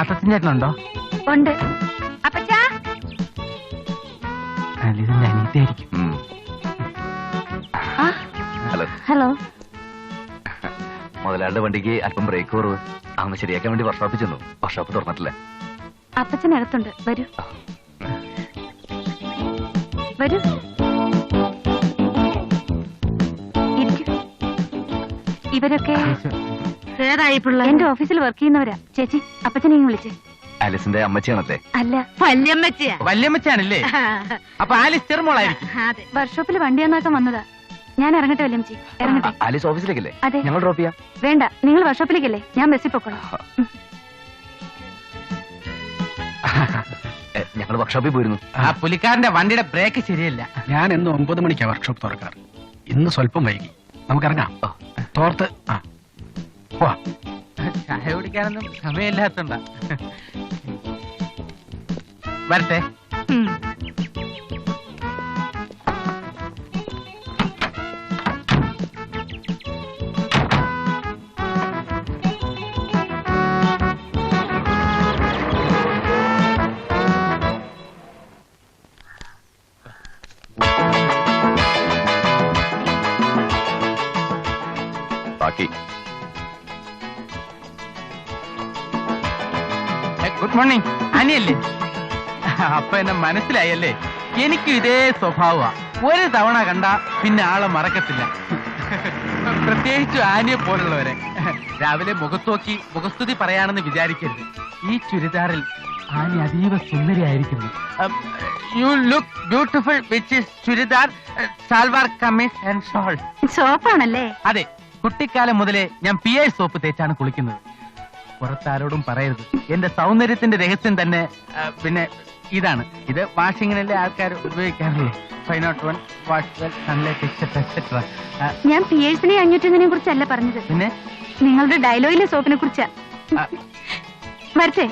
മാസത്തിൻ ചേട്ടനുണ്ടോ? ഉണ്ട്. അപ്പച്ചാ, ഇതിന്റെ അനിയത്തിയായിരിക്കും. Hello. Hello. മുതലാളുടെ വണ്ടിക്ക് അല്പം ബ്രേക്ക് കുറവ്, അന്ന് ശരിയാക്കാൻ വേണ്ടി വർക്ക്ഷോപ്പിൽ ചെന്നു. വർക്ക്ഷോപ്പ് തുറന്നിട്ടില്ല. അപ്പച്ചനകത്തുണ്ട്, വരൂ വരൂ. ഇവരൊക്കെ എന്റെ ഓഫീസിൽ വർക്ക് ചെയ്യുന്നവരാ. ചേച്ചി, അപ്പച്ചനെയും വിളിച്ചേ. ആലിസിന്റെ അമ്മച്ചിയാണല്ലേ? അല്ല, വല്യമ്മച്ചിയാ. വല്യമ്മച്ചാണല്ലേ? അപ്പൊ ആലിസ് ചെറുമോളായിരിക്കും. വർക്ക്ഷോപ്പിൽ വണ്ടി നന്നാക്കാൻ വന്നതാ. ഞാൻ ഇറങ്ങട്ടെ വല്യമ്മച്ചി? ഇറങ്ങട്ടെ. ആലിസ് ഓഫീസിലേക്കല്ലേ? അതെ. ഞങ്ങൾ ഡ്രോപ്പ് ചെയ്യാം. വേണ്ട, നിങ്ങൾ വർക്ക്ഷോപ്പിലേക്കല്ലേ, ഞാൻ ബസ്സിൽ പൊക്കോളാം. ഞങ്ങൾ വർക്ക്ഷോപ്പിൽ പോയിരുന്നു. ആ പുലിക്കാരന്റെ വണ്ടിയുടെ ബ്രേക്ക് ശരിയല്ല. ഞാൻ ഇന്ന് 9 മണിക്കാണ് വർക്ക്ഷോപ്പ് തുറക്കാറ്. ഇന്ന് സ്വല്പം വൈകി. നമുക്കിറങ്ങാം. തോർത്ത് ചായ കുടിക്കാനൊന്നും സമയമില്ലാത്തണ്ടാ. വരട്ടെ. ബാക്കി ഗുഡ് മോർണിംഗ്. അനിയല്ലേ? അപ്പൊ എന്നെ മനസ്സിലായല്ലേ? എനിക്കും ഇതേ സ്വഭാവമാ. ഒരു തവണ കണ്ട പിന്നെ ആളെ മറക്കത്തില്ല. പ്രത്യേകിച്ച് ആനിയെ പോലുള്ളവരെ. രാവിലെ മുഖത്തോക്കി മുഖസ്തുതി പറയാണെന്ന് വിചാരിക്കരുത്. ഈ ചുരിദാറിൽ ആനി അതീവ സുന്ദരിയായിരിക്കുന്നു. You look beautiful which is churidar, salwar kameez and shawl. സോപ്പാണല്ലേ? അതെ, കുട്ടിക്കാലം മുതലേ ഞാൻ PI സോപ്പ് തേച്ചാണ് കുളിക്കുന്നത്. പുറത്താരോടും പറയരുത്. എന്റെ സൗന്ദര്യത്തിന്റെ രഹസ്യം തന്നെ പിന്നെ ഇതാണ്. ഇത് വാഷിങ്ങിനല്ലേ ആൾക്കാർ ഉപയോഗിക്കാറില്ലേ? 501 wash well, sunlight etcetera etcetera. ഞാൻ പിയേഴ്സിനെ 501 കുറിച്ചല്ല പറഞ്ഞത്. പിന്നെ നിങ്ങളുടെ ഡയലോഗിലെ സോപ്പിനെ കുറിച്ചാ. വരട്ടെ.